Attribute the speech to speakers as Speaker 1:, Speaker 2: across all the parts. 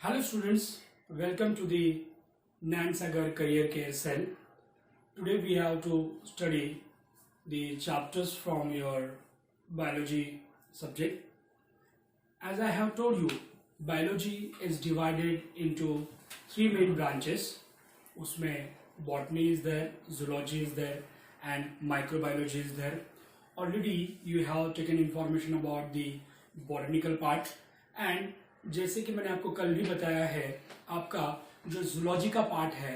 Speaker 1: Hello students, welcome to the Nan Sagar Career Care Cell. Today we have to study the chapters from your biology subject. As I have told you, biology is divided into three main branches. उसमें botany is there, zoology is there and microbiology is there. Already you have taken information about the botanical part and जैसे कि मैंने आपको कल भी बताया है, आपका जो जूलॉजी का पार्ट है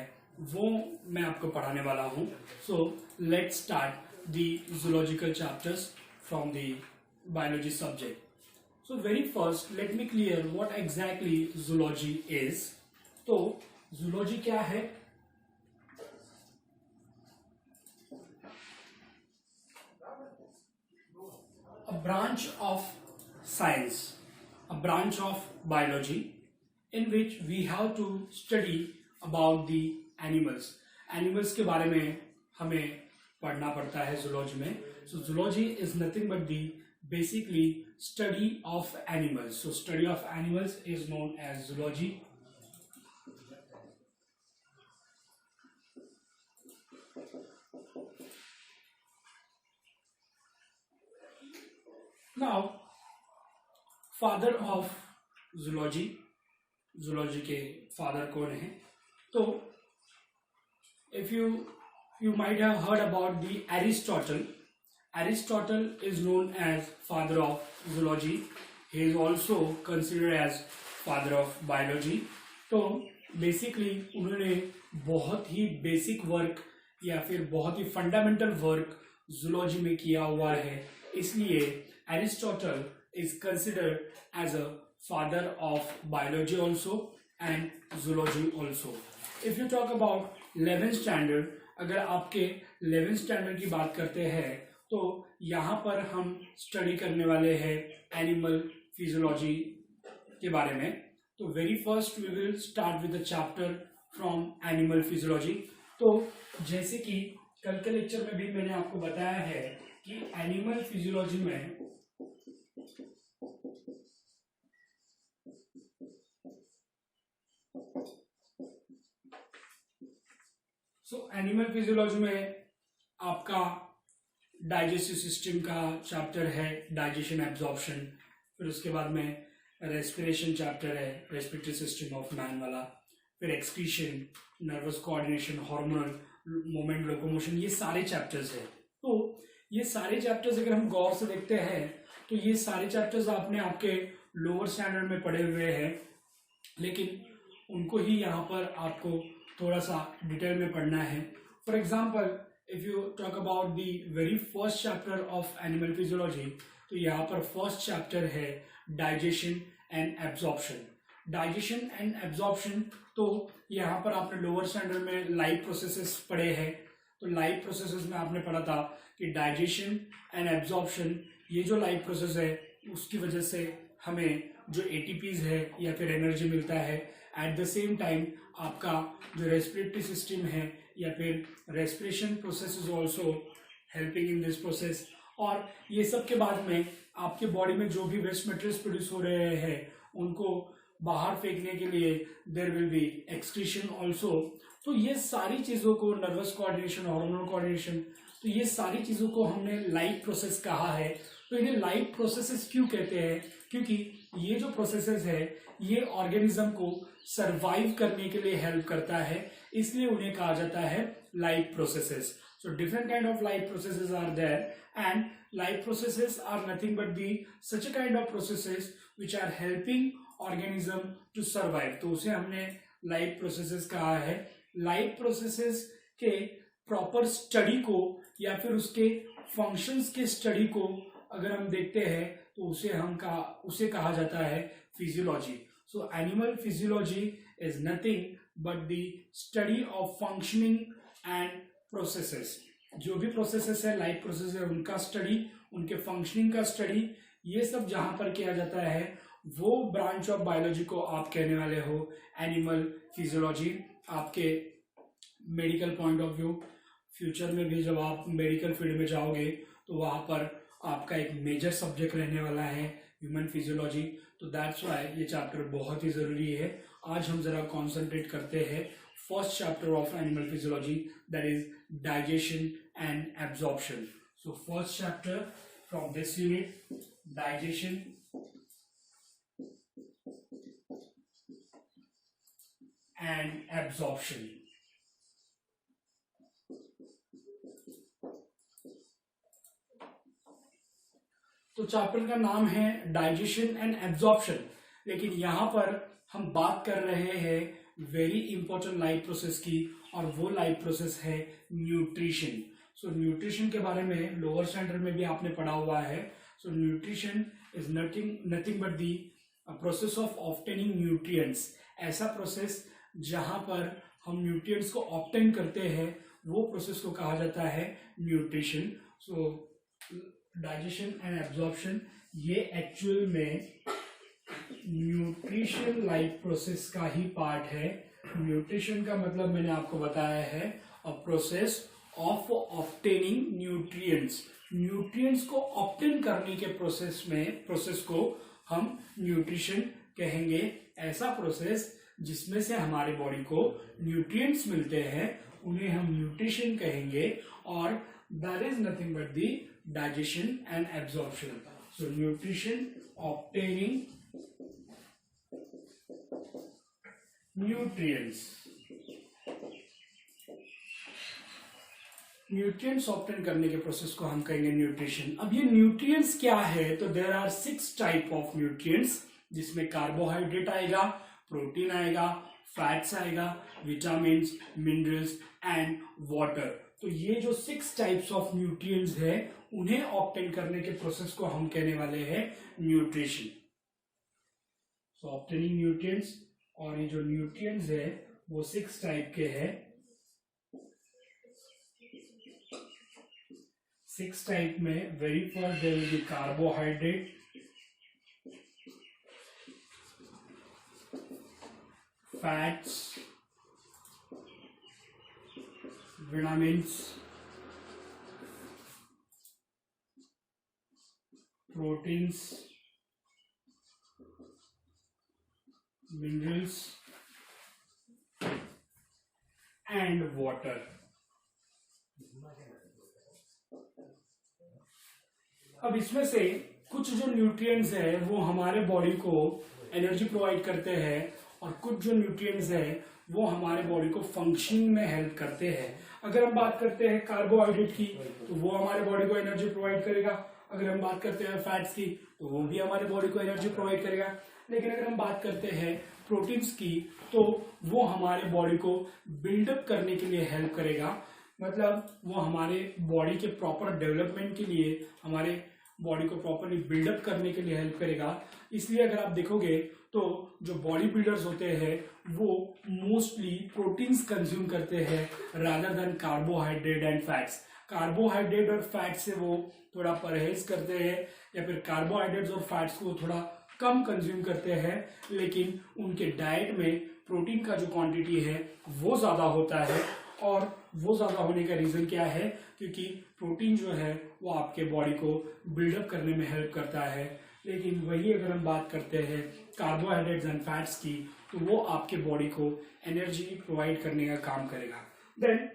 Speaker 1: वो मैं आपको पढ़ाने वाला हूँ. So let's start the zoological chapters from the biology subject. So very first let me clear what exactly zoology is. तो जूलॉजी क्या है? A branch of science, a branch of biology in which we have to study about the animals. Animals के बारे में हमें पढ़ना पड़ता है zoology में. So zoology is nothing but the basically study of animals. So study of animals is known as zoology. Now father of zoology, zoology के father कौन है? तो if you might have heard about the Aristotle. Aristotle is known as father of zoology. He is also considered as father of biology. तो basically उन्होंने बहुत ही basic work या फिर बहुत ही फंडामेंटल वर्क जूलॉजी में किया हुआ है, इसलिए Aristotle is considered as a father of biology also and zoology also. If you talk about 11th standard, अगर आपके 11th standard की बात करते हैं तो यहाँ पर हम स्टडी करने वाले हैं एनिमल फिजियोलॉजी के बारे में. तो very first we will start with the chapter from animal physiology. तो जैसे कि कल के लेक्चर में भी मैंने आपको बताया है कि एनिमल फिजियोलॉजी में एनिमल फिजियोलॉजी में आपका डाइजेस्टिव सिस्टम का चैप्टर है, डाइजेशन एब्जॉर्प्शन. फिर उसके बाद में रेस्पिरेशन चैप्टर है, रेस्पिरेटरी सिस्टम ऑफ मैन वाला. फिर excretion, nervous coordination, hormonal movement, locomotion, ये सारे चैप्टर्स है. तो ये सारे चैप्टर्स अगर हम गौर से देखते हैं तो ये सारे चैप्टर्स आपने आपके लोअर स्टैंडर्ड में पढ़े हुए हैं, लेकिन उनको ही यहाँ पर आपको थोड़ा सा डिटेल में पढ़ना है. For example if you talk about the very first chapter of animal physiology, तो यहाँ पर फर्स्ट चैप्टर है digestion and absorption. Digestion and absorption, तो यहाँ पर आपने लोअर स्टैंडर्ड में लाइफ प्रोसेसेस पढ़े हैं. तो लाइफ प्रोसेसेस में आपने पढ़ा था कि डाइजेशन एंड एब्जॉर्प्शन, ये जो लाइफ प्रोसेस है उसकी वजह से हमें जो एटीपीज है या फिर एनर्जी मिलता है. एट द सेम टाइम आपका जो रेस्पिरेटरी सिस्टम है या फिर respiration process is also helping in this process. और ये सब के बाद में आपके बॉडी में जो भी वेस्ट मटेरियल्स प्रोड्यूस हो रहे हैं उनको बाहर फेंकने के लिए there will be excretion also. तो ये सारी चीज़ों को, नर्वस कोऑर्डिनेशन, हार्मोनल कोऑर्डिनेशन, तो ये सारी चीज़ों को हमने लाइफ प्रोसेस कहा है. तो इन्हें लाइफ प्रोसेसेस क्यों कहते हैं? क्योंकि ये जो प्रोसेसेस है ये ऑर्गेनिज्म को सरवाइव करने के लिए हेल्प करता है, इसलिए उन्हें कहा जाता है life processes. So different kind of life processes are there and life processes are nothing but the such a kind of processes which are helping organism to survive. तो उसे हमने लाइफ प्रोसेसेस कहा है. लाइफ प्रोसेसेस के proper study को या फिर उसके फंक्शंस के स्टडी को अगर हम देखते हैं तो उसे कहा जाता है physiology. So animal physiology is nothing but the study of functioning and processes. जो भी प्रोसेसेस है, लाइफ प्रोसेस है, उनका स्टडी, उनके फंक्शनिंग का स्टडी, ये सब जहां पर किया जाता है वो ब्रांच ऑफ बायोलॉजी को आप कहने वाले हो एनिमल फिजियोलॉजी. आपके medical point of view, future में भी जब आप मेडिकल फील्ड में जाओगे तो वहां पर आपका एक मेजर सब्जेक्ट रहने वाला है ह्यूमन फिजियोलॉजी. तो दैट्स वाई ये चैप्टर बहुत ही जरूरी है। आज हम जरा कॉन्सेंट्रेट करते हैं first chapter of animal physiology, that is digestion and absorption. So first chapter from this unit, digestion and absorption. तो चैप्टर का नाम है डाइजेशन एंड एब्जॉर्प्शन, लेकिन यहां पर हम बात कर रहे हैं वेरी इंपॉर्टेंट लाइफ प्रोसेस की, और वो लाइफ प्रोसेस है न्यूट्रिशन। सो न्यूट्रिशन के बारे में लोअर स्टैंडर्ड में भी आपने पढ़ा हुआ है। So nutrition is nothing but the process of obtaining nutrients. ऐसा प्रोसेस जहां पर हम न्यूट्रिएंट्स को ऑब्टेन करते हैं, वो प्रोसेस को कहा जाता है nutrition. So digestion and absorption ये एक्चुअल में न्यूट्रिशन लाइफ प्रोसेस का ही पार्ट है। न्यूट्रिशन का मतलब मैंने आपको बताया है a process of obtaining nutrients. Nutrients को ऑब्टेन करने के प्रोसेस को हम न्यूट्रिशन कहेंगे। ऐसा प्रोसेस जिसमें से हमारे बॉडी को न्यूट्रिएंट्स मिलते हैं उन्हें हम न्यूट्रिशन कहेंगे, और that is nothing but the digestion and absorption. So nutrition, obtaining nutrients. Nutrients obtain करने के प्रोसेस को हम कहेंगे न्यूट्रिशन। अब ये न्यूट्रिएंट्स क्या है, तो there are 6 type of nutrients, जिसमें कार्बोहाइड्रेट आएगा, प्रोटीन आएगा, फैट्स आएगा, विटामिन, मिनरल्स एंड वाटर। तो ये जो 6 टाइप्स ऑफ न्यूट्रिएंट्स है उन्हें ऑब्टेन करने के प्रोसेस को हम कहने वाले हैं न्यूट्रिशन। सो ऑब्टेनिंग न्यूट्रिएंट्स, और ये जो न्यूट्रिएंट्स है वो 6 टाइप के हैं। 6 टाइप में very first there will be carbohydrate, fats, vitamins, proteins, minerals and water. अब इसमें से कुछ जो न्यूट्रिएंट्स है वो हमारे बॉडी को एनर्जी प्रोवाइड करते हैं, और कुछ जो न्यूट्रिएंट्स है वो हमारे बॉडी को फंक्शनिंग में हेल्प करते हैं। अगर हम बात करते हैं कार्बोहाइड्रेट की तो वो हमारे बॉडी को एनर्जी प्रोवाइड करेगा। अगर हम बात करते हैं फैट्स की तो वो भी हमारे बॉडी को एनर्जी प्रोवाइड करेगा। लेकिन अगर हम बात करते हैं प्रोटीन्स की तो वो हमारे बॉडी को बिल्डअप करने के लिए हेल्प करेगा। मतलब वो हमारे बॉडी के प्रॉपर डेवलपमेंट के लिए, हमारे बॉडी को प्रॉपरली बिल्डअप करने के लिए हेल्प करेगा। इसलिए अगर आप देखोगे तो जो बॉडी बिल्डर्स होते हैं वो मोस्टली प्रोटीन्स कंज्यूम करते हैं rather than carbohydrate and fats. Carbohydrate और फैट से वो थोड़ा परहेज करते हैं, या फिर कार्बोहाइड्रेट्स और फैट्स को थोड़ा कम कंज्यूम करते हैं, लेकिन उनके डाइट में प्रोटीन का जो क्वांटिटी है वो ज़्यादा होता है। और वो ज़्यादा होने का रीज़न क्या है, क्योंकि प्रोटीन जो है वो आपके बॉडी को बिल्डअप करने में हेल्प करता है। लेकिन वही अगर हम बात करते हैं कार्बोहाइड्रेट्स एंड फैट्स की तो वो आपके बॉडी को एनर्जी प्रोवाइड करने का काम करेगा। देन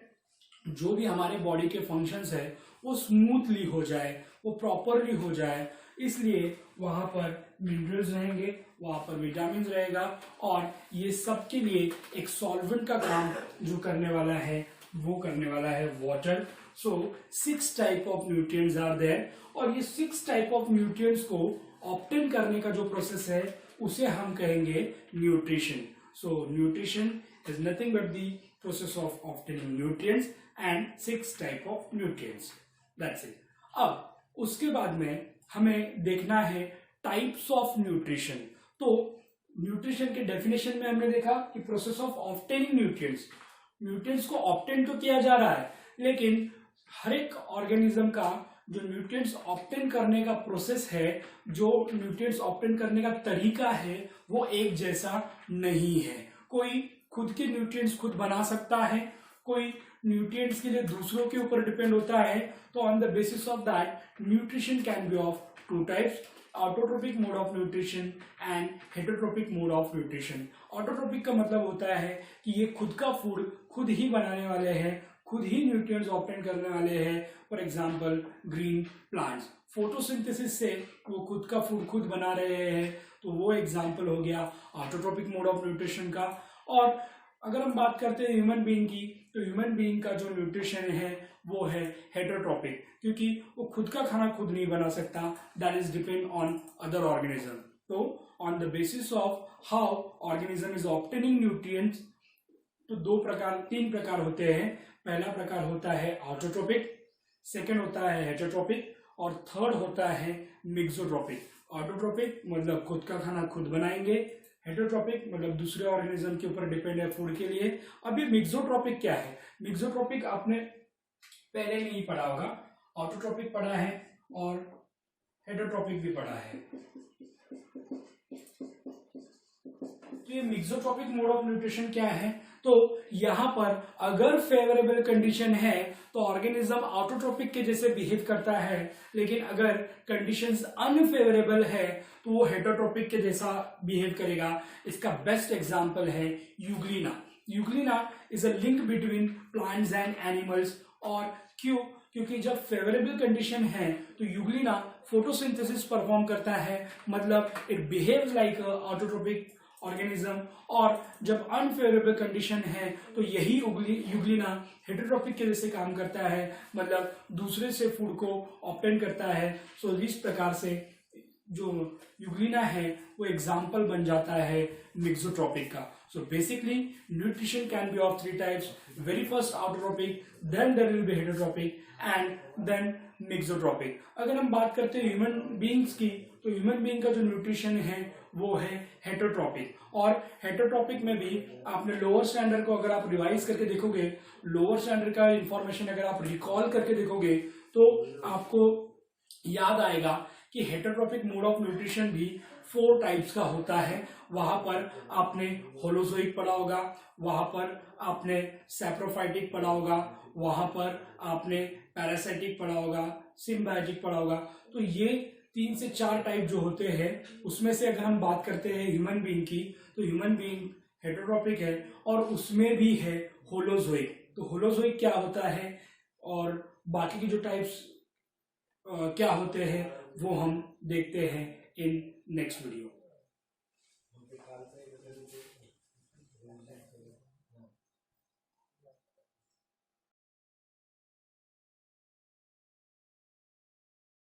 Speaker 1: जो भी हमारे बॉडी के फंक्शंस है वो स्मूथली हो जाए, वो प्रॉपरली हो जाए, इसलिए वहां पर मिनरल्स रहेंगे, वहां पर विटामिन रहेगा, और ये सब के लिए एक सॉल्वेंट का काम जो करने वाला है वो करने वाला है water. So 6 type of nutrients are there, और ये 6 टाइप ऑफ न्यूट्रिएंट्स को ऑब्टेन करने का जो प्रोसेस है उसे हम कहेंगे nutrition. So nutrition is nothing but the process of obtaining nutrients and 6 type of nutrients, that's it. अब उसके बाद में हमें देखना है टाइप्स ऑफ न्यूट्रिशन। तो न्यूट्रिशन के डेफिनेशन में हमने देखा कि process of obtaining nutrients, nutrients को ऑब्टेन तो किया जा रहा है, लेकिन हर एक ऑर्गेनिज्म का जो न्यूट्रिएंट्स ऑब्टेन करने का प्रोसेस है, जो न्यूट्रिएंट्स ऑब्टेन करने का तरीका है वो एक जैसा नहीं है। कोई खुद के न्यूट्रिएंट्स खुद बना सकता है, कोई न्यूट्रिएंट्स के लिए दूसरों के ऊपर डिपेंड होता है। तो on the basis of that nutrition can be of two types, autotrophic mode of nutrition and heterotrophic mode of nutrition. Autotrophic का मतलब होता है कि ये खुद का फूड खुद ही बनाने वाले हैं, खुद ही न्यूट्रिएंट्स ऑब्टेन करने वाले हैं. For example green plants, photosynthesis से वो खुद का फूड खुद बना रहे हैं, तो वो एग्जांपल हो गया ऑटोट्रोपिक मोड ऑफ न्यूट्रिशन का. और अगर हम बात करते हैं ह्यूमन बीइंग की, तो ह्यूमन बीइंग का जो न्यूट्रिशन है वो है हेटरोट्रोपिक, क्योंकि वो खुद का खाना खुद नहीं बना सकता. That is depend on other organism. तो on the basis of how organism is obtaining nutrients, तो तीन प्रकार होते हैं. पहला प्रकार होता है ऑटोट्रोपिक, सेकेंड होता है हेटरोट्रोपिक, और थर्ड होता है मिक्सोट्रोपिक. ऑटोट्रोपिक मतलब खुद का खाना खुद बनाएंगे, हेटरोट्रोपिक मतलब दूसरे ऑर्गेनिज्म के ऊपर डिपेंड है फूड के लिए. अभी मिक्सोट्रोपिक क्या है? मिक्सोट्रोपिक आपने पहले नहीं पढ़ा होगा, ऑटोट्रोपिक पढ़ा है और हेटरोट्रोपिक भी पढ़ा है. तो ये मिक्सोट्रोपिक मोड ऑफ न्यूट्रिशन क्या है? तो यहां पर अगर फेवरेबल कंडीशन है तो ऑर्गेनिज्म ऑटोट्रोपिक के जैसे बिहेव करता है, लेकिन अगर कंडीशंस अनफेवरेबल है तो वो हेटरोट्रोपिक के जैसा बिहेव करेगा. इसका बेस्ट एग्जांपल है Euglena. Euglena is a link between plants and animals. और क्यों? क्योंकि जब फेवरेबल कंडीशन है तो यूग्लिना फोटोसिंथेसिस परफॉर्म करता है, मतलब it behaves like autotrophic organism. और जब अनफेवरेबल कंडीशन है तो यही यूग्लिना हेटरोट्रोपिक के जैसे काम करता है, मतलब दूसरे से फूड को ऑब्टेन करता है. सो इस प्रकार से जो यूग्लिना है वो एग्जाम्पल बन जाता है मिक्सोट्रोपिक का. So basically nutrition can be of three types. Very first autotrophic, then there will be heterotrophic and then mixotrophic. अगर हम बात करते हैं ह्यूमन बीइंग्स की, तो ह्यूमन बीइंग का जो न्यूट्रिशन है वो है हेटरोट्रोपिक. और हेटरोट्रोपिक में भी आपने लोअर स्टैंडर्ड को अगर आप रिवाइज करके देखोगे, लोअर स्टैंडर्ड का इंफॉर्मेशन अगर आप रिकॉल करके देखोगे तो आपको याद आएगा कि हेटरोट्रोपिक मोड ऑफ न्यूट्रिशन भी 4 टाइप्स का होता है. वहां पर आपने होलोजोइक पढ़ा होगा, वहां पर आपने सैप्रोफाइटिक पढ़ा होगा, वहां पर आपने पैरासाइटिक पढ़ा होगा, सिम्बायोटिक पढ़ा होगा. तो ये 3 से 4 टाइप जो होते हैं, उसमें से अगर हम बात करते हैं ह्यूमन बीइंग की, तो ह्यूमन बीइंग हेटरोट्रोपिक है और उसमें भी है होलोजोइक. तो होलोजोइक क्या होता है और बाकी की जो टाइप्स क्या होते हैं वो हम देखते हैं इन नेक्स्ट वीडियो.